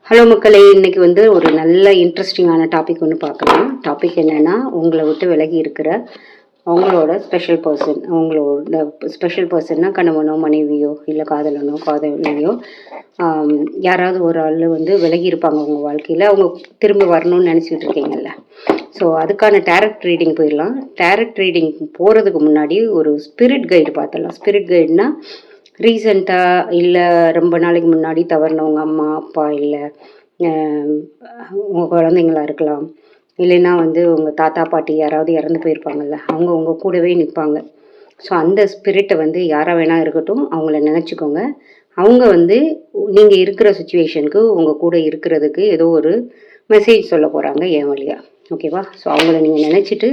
Hello மக்களே, இன்னைக்கு ஒரு நல்ல இன்ட்ரெஸ்டிங்கான டாபிக் ஒன்று பார்க்கலாம். டாபிக் என்னென்னா, உங்களை விட்டு விலகி இருக்கிற அவங்களோட ஸ்பெஷல் பர்சன். அவங்களோட ஸ்பெஷல் பர்சன்னா கணவனோ மனைவியோ இல்லை காதலனோ காதலியோ யாராவது ஒரு ஆள் விலகி இருப்பாங்க உங்கள் வாழ்க்கையில். அவங்க திரும்ப வரணும்னு நினச்சிக்கிட்டு இருக்கீங்கல்ல. ஸோ அதுக்கான டேரக்ட் ரீடிங் போயிடலாம். டேரக்ட் ரீடிங் போகிறதுக்கு முன்னாடி ஒரு ஸ்பிரிட் கைடு பார்த்துடலாம். ஸ்பிரிட் கைடுனா ரீசண்டாக இல்லை ரொம்ப நாளைக்கு முன்னாடி தவறினவங்க அம்மா அப்பா இல்லை உங்கள் குழந்தைங்களா இருக்கலாம். இல்லைன்னா உங்கள் தாத்தா பாட்டி யாராவது இறந்து போயிருப்பாங்கள்ல, அவங்க உங்கள் கூடவே நிற்பாங்க. ஸோ அந்த ஸ்பிரிட்டை யாராக வேணால் இருக்கட்டும், அவங்கள நினச்சிக்கோங்க. அவங்க நீங்கள் இருக்கிற சுச்சுவேஷனுக்கு உங்கள் கூட இருக்கிறதுக்கு ஏதோ ஒரு மெசேஜ் சொல்ல போகிறாங்க என் வழியா. ஓகேவா? ஸோ அவங்கள நீங்கள் நினச்சிட்டு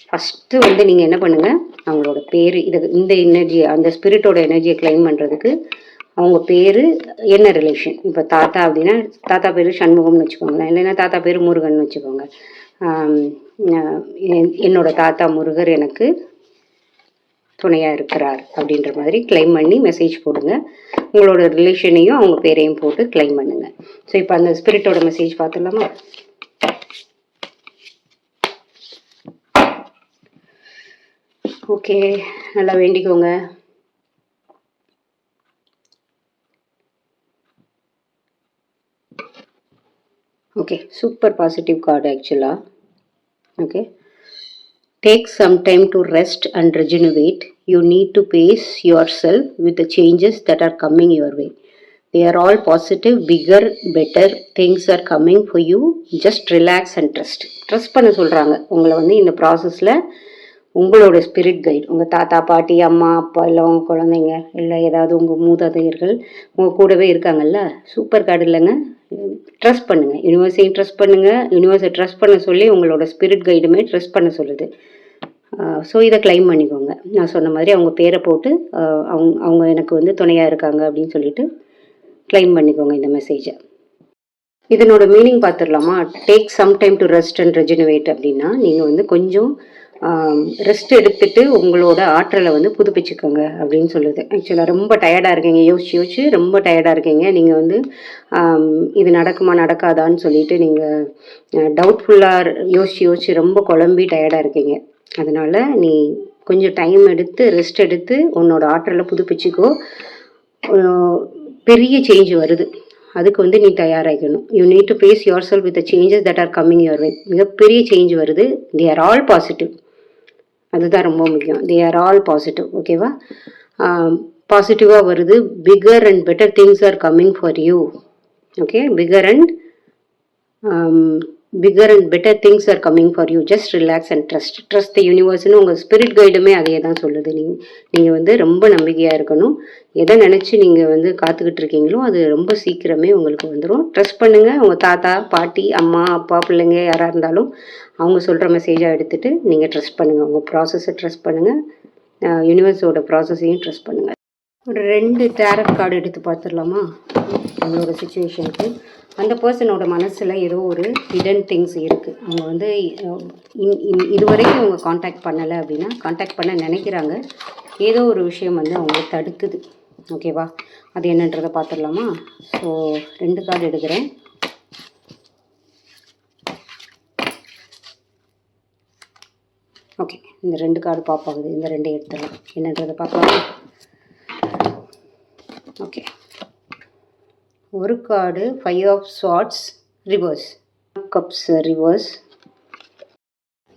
ஃபஸ்ட்டு நீங்கள் என்ன பண்ணுங்கள், அவங்களோட பேர், இந்த எனர்ஜி, அந்த ஸ்பிரிட்டோட எனர்ஜியை கிளைம் பண்ணுறதுக்கு அவங்க பேர் என்ன ரிலேஷன். இப்போ தாத்தா அப்படின்னா தாத்தா பேர் சண்முகம்னு வச்சுக்கோங்களேன். இல்லைன்னா தாத்தா பேர் முருகன் வச்சுக்கோங்க. என்னோட தாத்தா முருகர் எனக்கு துணையாக இருக்கிறார் அப்படின்ற மாதிரி கிளைம் பண்ணி மெசேஜ் போடுங்க. உங்களோட ரிலேஷனையும் அவங்க பேரையும் போட்டு கிளைம் பண்ணுங்கள். ஸோ இப்போ அந்த ஸ்பிரிட்டோட மெசேஜ் பார்த்துடலாமா? ஓகே, நல்லா வேண்டிக்கோங்க. ஓகே, சூப்பர் பாசிட்டிவ் கார்டு ஆக்சுவலாக. Okay, take some time to rest and regenerate. You need to pace yourself with the changes that are coming your way. They are all positive, bigger, better things are coming for you. Just relax and trust. Trust பண்ண சொல்கிறாங்க உங்களை இந்த ப்ராசஸில். உங்களோட spirit guide, உங்கள் தாத்தா பாட்டி அம்மா அப்பா இல்லை உங்கள் குழந்தைங்க இல்லை ஏதாவது உங்கள் மூதாதையர்கள் உங்கள் கூடவே இருக்காங்கல்ல. சூப்பர் கார்டு இல்லைங்க. ட்ரஸ்ட் பண்ணுங்கள், யூனிவர்ஸையும் ட்ரஸ்ட் பண்ணுங்கள். யூனிவர்ஸை ட்ரஸ்ட் பண்ண சொல்லி உங்களோட ஸ்பிரிட் கைடுமே ட்ரஸ்ட் பண்ண சொல்லுது. ஸோ இதை கிளைம் பண்ணிக்கோங்க. நான் சொன்ன மாதிரி அவங்க பேரை போட்டு அவங்க எனக்கு துணையாக இருக்காங்க அப்படின்னு சொல்லிட்டு கிளைம் பண்ணிக்கோங்க இந்த மெசேஜை. இதனோட மீனிங் பார்த்துடலாமா? Take some time to rest and rejuvenate அப்படின்னா நீங்கள் கொஞ்சம் ரெஸ்ட் எடுத்துட்டு உங்களோட ஆற்றலை புதுப்பிச்சுக்கோங்க அப்படின்னு சொல்லுது. ஆக்சுவலாக ரொம்ப டயர்டாக இருக்கீங்க, யோசிச்சு ரொம்ப டயர்டாக இருக்கீங்க. நீங்கள் இது நடக்குமா நடக்காதான்னு சொல்லிட்டு நீங்கள் டவுட்ஃபுல்லாக யோசிச்சு ரொம்ப குழம்பி டயர்டாக இருக்கீங்க. அதனால் நீ கொஞ்சம் டைம் எடுத்து ரெஸ்ட் எடுத்து உன்னோட ஆற்றலை புதுப்பிச்சுக்கோ. பெரிய சேஞ்ச் வருது, அதுக்கு நீ தயாராகணும். You need to face yourself with the changes that are coming your way. மிகப்பெரிய சேஞ்ச் வருது. They are all positive. அதுதான் ரொம்ப முக்கியம். They are all positive. ஓகேவா? பாசிட்டிவாக வருது. Bigger and better things are coming for you. Okay, bigger and better things are coming for you. Just relax and trust the யூனிவர்ஸ்னு உங்கள் spirit கைடுமே அதே தான் சொல்லுது. நீங்கள் ரொம்ப நம்பிக்கையாக இருக்கணும். எதை நினச்சி நீங்கள் காத்துக்கிட்டு இருக்கீங்களோ அது ரொம்ப சீக்கிரமே உங்களுக்கு வந்துடும். ட்ரஸ்ட் பண்ணுங்கள். உங்கள் தாத்தா பாட்டி அம்மா அப்பா பிள்ளைங்க யாராக இருந்தாலும் அவங்க சொல்கிற மெசேஜாக எடுத்துகிட்டு நீங்கள் ட்ரஸ்ட் பண்ணுங்கள். உங்கள் ப்ராசஸை ட்ரஸ்ட் பண்ணுங்கள். யூனிவர்ஸோட ப்ராசஸையும் ட்ரஸ்ட் பண்ணுங்கள். ஒரு 2 டேரட் கார்டு எடுத்து பார்த்துடலாமா? அவங்களோட சுச்சுவேஷனுக்கு அந்த பர்சனோட மனசில் ஏதோ ஒரு ஹிடன் திங்ஸ் இருக்குது. அவங்க இதுவரைக்கும் அவங்க காண்டாக்ட் பண்ணலை அப்படின்னா காண்டாக்ட் பண்ண நினைக்கிறாங்க. ஏதோ ஒரு விஷயம் அவங்கள தடுக்குது. ஓகேவா? அது என்னன்றதை பார்த்துடலாமா? ஸோ 2 கார்டு எடுக்கிறேன். ஓகே, இந்த 2 கார்டு பார்ப்பாகுது. இந்த 2 எடுத்துடலாம். என்னன்றதை பார்க்கலாம். ஓகே, ஒரு card 5 of swords reverse, cups reverse.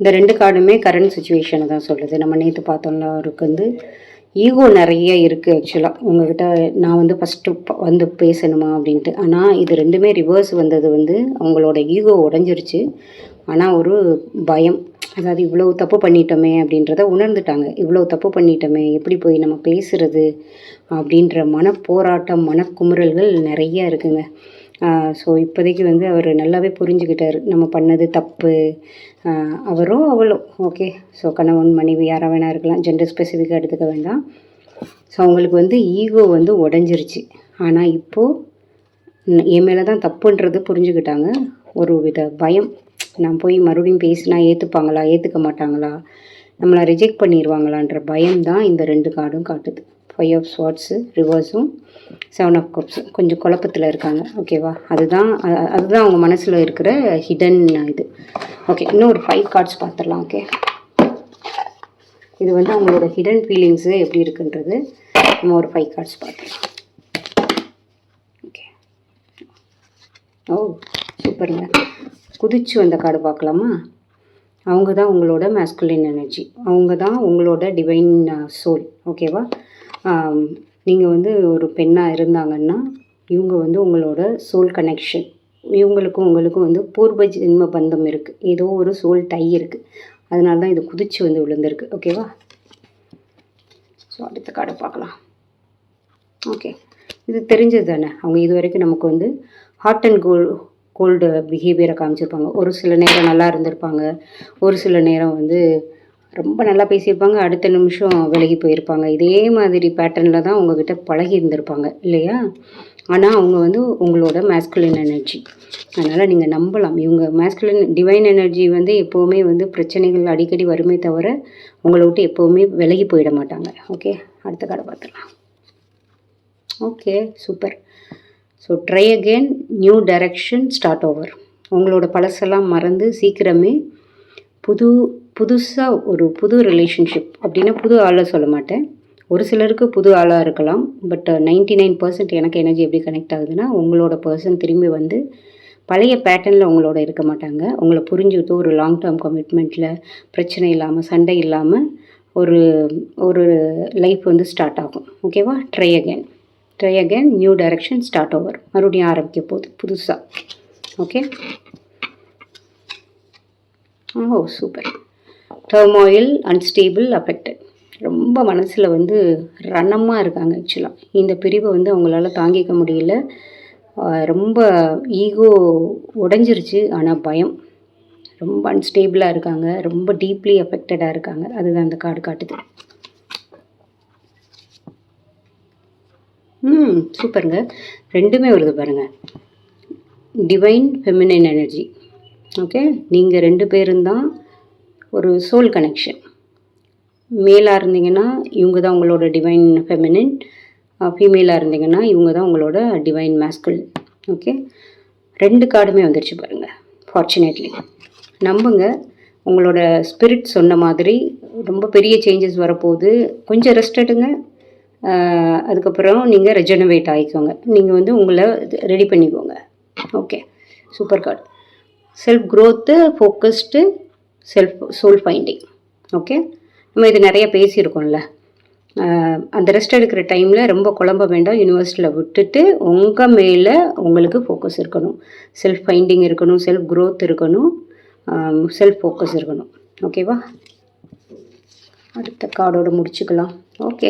இந்த 2 கார்டுமே கரண்ட் சுச்சுவேஷனை தான் சொல்லுது. நம்ம நேற்று பார்த்தோம்னா அவருக்கு ஈகோ நிறைய இருக்குது. ஆக்சுவலாக உங்கள்கிட்ட நான் ஃபஸ்ட்டு பேசணுமா அப்படின்ட்டு. ஆனால் இது 2மே ரிவர்ஸ் வந்தது அவங்களோட ஈகோ உடஞ்சிருச்சு. ஆனால் ஒரு பயம், அதாவது இவ்வளோ தப்பு பண்ணிட்டோமே அப்படின்றத உணர்ந்துட்டாங்க. இவ்வளோ தப்பு பண்ணிட்டோமே, எப்படி போய் நம்ம பேசுகிறது அப்படின்ற மனப்போராட்டம் மனக்குமுறல்கள் நிறைய இருக்குங்க. ஸோ இப்போதைக்கு அவர் நல்லாவே புரிஞ்சுக்கிட்டார் நம்ம பண்ணது தப்பு. அவரோ அவளோ ஓகே. ஸோ கணவன் மனைவி யாராக வேணா இருக்கலாம், ஜெண்டர் ஸ்பெசிஃபிக்காக எடுத்துக்க வேண்டாம். ஸோ அவங்களுக்கு ஈகோ உடஞ்சிருச்சு. ஆனால் இப்போது என் மேலே தான் தப்புன்றது புரிஞ்சுக்கிட்டாங்க. ஒரு வித பயம், நான் போய் மறுபடியும் பேசினா ஏற்றுப்பாங்களா ஏற்றுக்க மாட்டாங்களா, நம்மளை ரிஜெக்ட் பண்ணிடுவாங்களான்ற பயம்தான் இந்த 2 கார்டும் காட்டுது. 5 ஆஃப் ஸ்வார்ட்ஸு ரிவர்ஸும் செவன் ஆஃப் கப்ஸ் கொஞ்சம் குழப்பத்தில் இருக்காங்க. ஓகேவா? அதுதான் அவங்க மனசில் இருக்கிற ஹிடன் இது. ஓகே, இன்னும் ஒரு 5 கார்ட்ஸ் பார்த்துடலாம். ஓகே, இது வந்து அவங்களோட ஹிடன் ஃபீலிங்ஸு எப்படி இருக்குன்றது நம்ம ஒரு 5 கார்ட்ஸ் பார்த்துடலாம். ஓகே, ஓ சூப்பருங்க. குதிச்சு வந்த கார்டு பார்க்கலாமா? அவங்க தான் உங்களோட மேஸ்குலின் எனர்ஜி, அவங்க தான் உங்களோட டிவைன் சோல். ஓகேவா? நீங்கள் வந்து ஒரு பெண்ணாக இருந்தாங்கன்னா இவங்க வந்து உங்களோட சோல் கனெக்ஷன். இவங்களுக்கும் உங்களுக்கும் வந்து பூர்வ ஜென்ம பந்தம் இருக்குது, ஏதோ ஒரு சோல் டை இருக்குது. அதனால தான் இது குதிச்சு வந்து விழுந்திருக்கு. ஓகேவா? ஸோ அடுத்த கார்டை பார்க்கலாம். ஓகே, இது தெரிஞ்சது தானே. அவங்க இது வரைக்கும் நமக்கு வந்து ஹாட் அண்ட் கோல்டு பிஹேவியரை காமிச்சிருப்பாங்க. ஒரு சில நேரம் நல்லா இருந்திருப்பாங்க, ஒரு சில நேரம் வந்து ரொம்ப நல்லா பேசியிருப்பாங்க, அடுத்த நிமிஷம் விலகி போயிருப்பாங்க. இதே மாதிரி பேட்டர்னில் தான் உங்ககிட்ட பழகி இருந்திருப்பாங்க இல்லையா? ஆனால் அவங்க வந்து உங்களோட மேஸ்குலின் எனர்ஜி. அதனால் நீங்கள் நம்பலாம், இவங்க மேஸ்குலின் டிவைன் எனர்ஜி வந்து எப்போவுமே வந்து பிரச்சனைகள் அடிக்கடி வருமே தவிர உங்களை விட்டு எப்போவுமே விலகி போயிட மாட்டாங்க. ஓகே, அடுத்த கார்டை பார்த்துக்கலாம். Okay, super. So try again, new direction, start over. உங்களோட பழசெல்லாம் மறந்து சீக்கிரமே புதுசாக ஒரு புது ரிலேஷன்ஷிப் அப்படின்னா புது ஆளாக சொல்ல மாட்டேன், ஒரு சிலருக்கு புது ஆளாக இருக்கலாம். பட் 99% எனக்கு எனர்ஜி எப்படி கனெக்ட் ஆகுதுன்னா, உங்களோட பர்சன் திரும்பி வந்து பழைய பேட்டர்னில் உங்களோட இருக்க மாட்டாங்க. உங்களை புரிஞ்சுக்கிட்டு ஒரு லாங் டேர்ம் கமிட்மெண்ட்டில் பிரச்சனை இல்லாமல் சண்டை இல்லாமல் ஒரு ஒரு லைஃப் வந்து ஸ்டார்ட் ஆகும். ஓகேவா? Try again, new direction, start over. மறுபடியும் ஆரம்பிக்க போகுது புதுசாக. ஓகே, ஓ சூப்பர். Turmoil, unstable, affected. ரொம்ப மனசில் வந்து ரணமாக இருக்காங்க. ஆக்சுவலாக இந்த பிரிவை வந்து அவங்களால தாங்கிக்க முடியல. ரொம்ப ஈகோ உடைஞ்சிருச்சு. ஆனால் பயம், ரொம்ப அன்ஸ்டேபிளாக இருக்காங்க, ரொம்ப டீப்லி அஃபெக்டடாக இருக்காங்க. அதுதான் அந்த கார்டு காட்டுது. சூப்பருங்க. ரெண்டுமே வருது பாருங்கள். Divine feminine energy. ஓகே, நீங்கள் 2 பேரும் தான் ஒரு சோல் கனெக்ஷன். மேலாக இருந்தீங்கன்னா இவங்க தான் உங்களோட டிவைன் ஃபெமினின், ஃபீமேலாக இருந்தீங்கன்னா இவங்க தான் உங்களோட டிவைன் மேஸ்குலின். ஓகே, 2 கார்டுமே வந்துருச்சு பாருங்கள். ஃபார்ச்சுனேட்லி நம்புங்க, உங்களோட ஸ்பிரிட் சொன்ன மாதிரி ரொம்ப பெரிய சேஞ்சஸ் வரப்போகுது. கொஞ்சம் ரெஸ்ட் எடுங்க, அதுக்கப்புறம் நீங்கள் ரெஜெனவேட் ஆகிக்கோங்க. நீங்கள் வந்து உங்களை ரெடி பண்ணிக்கோங்க. Okay, super card. Self growth, focused, soul finding. Okay, நம்ம இது நிறைய பேசியிருக்கோம்ல. அந்த ரெஸ்ட் எடுக்கிற டைமில் ரொம்ப குழம்ப வேண்டாம், யூனிவர்ஸில் விட்டுட்டு உங்கள் மேலே உங்களுக்கு ஃபோக்கஸ் இருக்கணும். செல்ஃப் ஃபைண்டிங் இருக்கணும், செல்ஃப் க்ரோத் இருக்கணும், செல்ஃப் ஃபோக்கஸ் இருக்கணும். ஓகேவா? அடுத்த கார்டோடு முடிச்சுக்கலாம். ஓகே,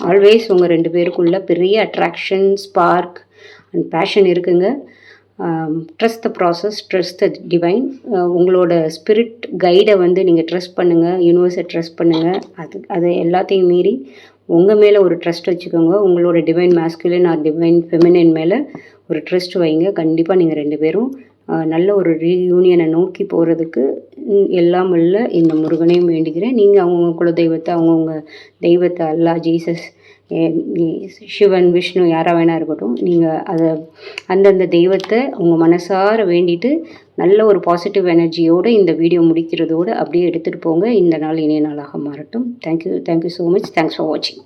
ஆல்வேஸ் உங்கள் 2 பேருக்குள்ள பெரிய அட்ராக்ஷன், ஸ்பார்க் அண்ட் பேஷன் இருக்குங்க. Trust the process, trust the divine. உங்களோட ஸ்பிரிட் கைடை வந்து நீங்கள் ட்ரஸ்ட் பண்ணுங்கள், யூனிவர்ஸை ட்ரஸ்ட் பண்ணுங்கள். அது எல்லாத்தையும் மீறி உங்கள் மேலே ஒரு ட்ரஸ்ட் வச்சுக்கோங்க. உங்களோட divine masculine or divine feminine மேலே ஒரு ட்ரஸ்ட் வைங்க. கண்டிப்பாக நீங்கள் 2 பேரும் நல்ல ஒரு ரீயூனியனை நோக்கி போகிறதுக்கு எல்லாம் உள்ள இந்த முருகனையும் வேண்டிக்கிறேன். நீங்கள் அவங்கவுங்க குலதெய்வத்தை, அவங்கவுங்க தெய்வத்தை, அல்லா, ஜீசஸ், சிவன், விஷ்ணு, யாராக வேணா இருக்கட்டும், நீங்கள் அதை அந்தந்த தெய்வத்தை உங்கள் மனசார வேண்டிட்டு நல்ல ஒரு பாசிட்டிவ் எனர்ஜியோடு இந்த வீடியோ முடிக்கிறதோடு அப்படியே எடுத்துகிட்டு போங்க. இந்த நாள் இனிய நாளாக மாறட்டும். Thank you so much. Thanks for வாட்சிங்.